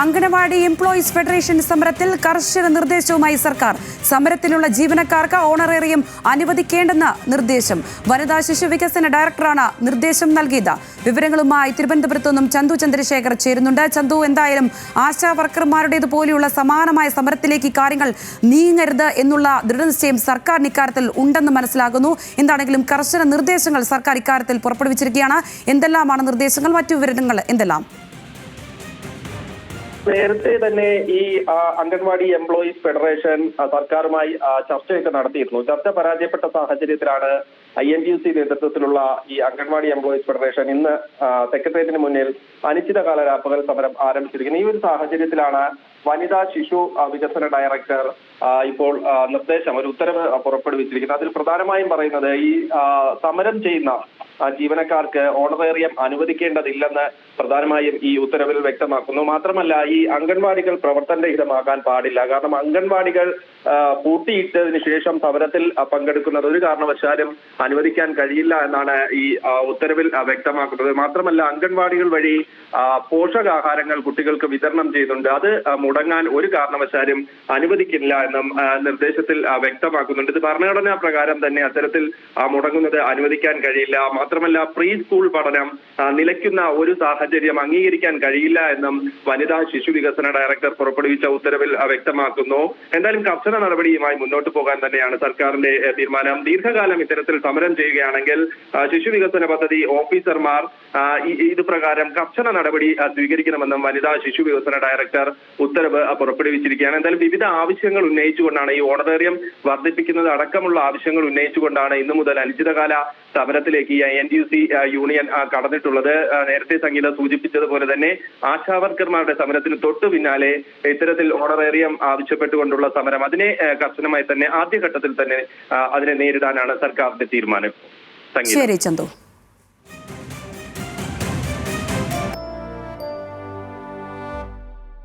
Anganwadi employees federation സമരത്തിൽ കർശന നിർദ്ദേശവുമായി സർക്കാർ. സമരത്തിലുള്ള ജീവനക്കാർക്ക് ഓണറേറിയം അനുവദിക്കേണ്ടെന്ന നിർദ്ദേശം. വനിതാ ശിശു വികസന ഡയറക്ടറാണ് നിർദ്ദേശം നൽകിയത്. വിവരങ്ങളുമായി തിരുവനന്തപുരത്തു നിന്നും ചന്തു ചന്ദ്രശേഖർ ചേരുന്നുണ്ട്. ചന്തു, എന്തായാലും ആശാ വർക്കർമാരുടേതുപോലെയുള്ള സമാനമായ സമരത്തിലേക്ക് കാര്യങ്ങൾ നീങ്ങരുത് എന്നുള്ള ദൃഢനിശ്ചയം സർക്കാരിന് ഇക്കാര്യത്തിൽ ഉണ്ടെന്ന് മനസ്സിലാകുന്നു. എന്താണെങ്കിലും കർശന നിർദ്ദേശങ്ങൾ സർക്കാർ ഇക്കാര്യത്തിൽ പുറപ്പെടുവിച്ചിരിക്കുകയാണ്. എന്തെല്ലാമാണ് നിർദ്ദേശങ്ങൾ? മറ്റു വിവരങ്ങൾ എന്തെല്ലാം? നേരത്തെ തന്നെ ഈ അംഗൻവാടി എംപ്ലോയീസ് ഫെഡറേഷൻ സർക്കാരുമായി ചർച്ചയൊക്കെ നടത്തിയിരുന്നു. ചർച്ച പരാജയപ്പെട്ട സാഹചര്യത്തിലാണ് INTUC നേതൃത്വത്തിലുള്ള ഈ അംഗൻവാടി എംപ്ലോയീസ് ഫെഡറേഷൻ ഇന്ന് സെക്രട്ടേറിയറ്റിന് മുന്നിൽ അനിശ്ചിതകാല രാപ്പകൽ സമരം ആരംഭിച്ചിരിക്കുന്നത്. ഈ ഒരു സാഹചര്യത്തിലാണ് വനിതാ ശിശു വികസന ഡയറക്ടർ ഇപ്പോൾ ഒരു ഉത്തരവ് പുറപ്പെടുവിച്ചിരിക്കുന്നത്. അതിൽ പ്രധാനമായും പറയുന്നത് ഈ സമരം ചെയ്യുന്ന ജീവനക്കാർക്ക് ഓണറേറിയം അനുവദിക്കേണ്ടതില്ലെന്ന് പ്രധാനമായും ഈ ഉത്തരവിൽ വ്യക്തമാക്കുന്നു. മാത്രമല്ല, ഈ അംഗൻവാടികൾ പ്രവർത്തനരഹിതമാകാൻ പാടില്ല. കാരണം അംഗൻവാടികൾ പൂട്ടിയിട്ടതിന് ശേഷം സമരത്തിൽ പങ്കെടുക്കുന്നത് ഒരു കാരണവശാലും അനുവദിക്കാൻ കഴിയില്ല എന്നാണ് ഈ ഉത്തരവിൽ വ്യക്തമാക്കുന്നത്. മാത്രമല്ല, അംഗൻവാടികൾ വഴി പോഷകാഹാരങ്ങൾ കുട്ടികൾക്ക് വിതരണം ചെയ്യുന്നുണ്ട്. അത് മുടങ്ങാൻ ഒരു കാരണവശാലും അനുവദിക്കില്ല എന്നും നിർദ്ദേശത്തിൽ വ്യക്തമാക്കുന്നുണ്ട്. ഇത് ഭരണഘടനാ പ്രകാരം തന്നെ അത്തരത്തിൽ മുടങ്ങുന്നത് അനുവദിക്കാൻ കഴിയില്ല. മാത്രമല്ല, പ്രീ സ്കൂൾ പഠനം നിലയ്ക്കുന്ന ഒരു സാഹചര്യം അംഗീകരിക്കാൻ കഴിയില്ല എന്നും വനിതാ ശിശു വികസന ഡയറക്ടർ പുറപ്പെടുവിച്ച ഉത്തരവിൽ വ്യക്തമാക്കുന്നു. എന്തായാലും കർശന നടപടിയുമായി മുന്നോട്ട് പോകാൻ തന്നെയാണ് സർക്കാരിന്റെ തീരുമാനം. ദീർഘകാലം ഇത്തരത്തിൽ സമരം ചെയ്യുകയാണെങ്കിൽ ശിശു വികസന പദ്ധതി ഓഫീസർമാർ ഇത് പ്രകാരം കർശന നടപടി സ്വീകരിക്കണമെന്നും വനിതാ ശിശു വികസന ഡയറക്ടർ ഉത്തരവ് പുറപ്പെടുവിച്ചിരിക്കുകയാണ്. എന്തായാലും വിവിധ ആവശ്യങ്ങൾ ഉന്നയിച്ചുകൊണ്ടാണ് ഈ ഓണറേറിയം വർദ്ധിപ്പിക്കുന്നത് അടക്കമുള്ള ആവശ്യങ്ങൾ ഉന്നയിച്ചുകൊണ്ടാണ് ഇന്നു മുതൽ അനിശ്ചിതകാല സമരത്തിലേക്ക് ഈ INTUC യൂണിയൻ കടന്നിട്ടുള്ളത്. നേരത്തെ സംഗീത സൂചിപ്പിച്ചതുപോലെ തന്നെ ആശാവർക്കർമാരുടെ സമരത്തിന് തൊട്ടു പിന്നാലെ ഇത്തരത്തിൽ ഓണറേറിയം ആവശ്യപ്പെട്ടുകൊണ്ടുള്ള സമരം, അതിനെ കർശനമായി തന്നെ ആദ്യഘട്ടത്തിൽ തന്നെ അതിനെ നേരിടാനാണ് സർക്കാരിന്റെ തീരുമാനം. ശരി ചന്തു.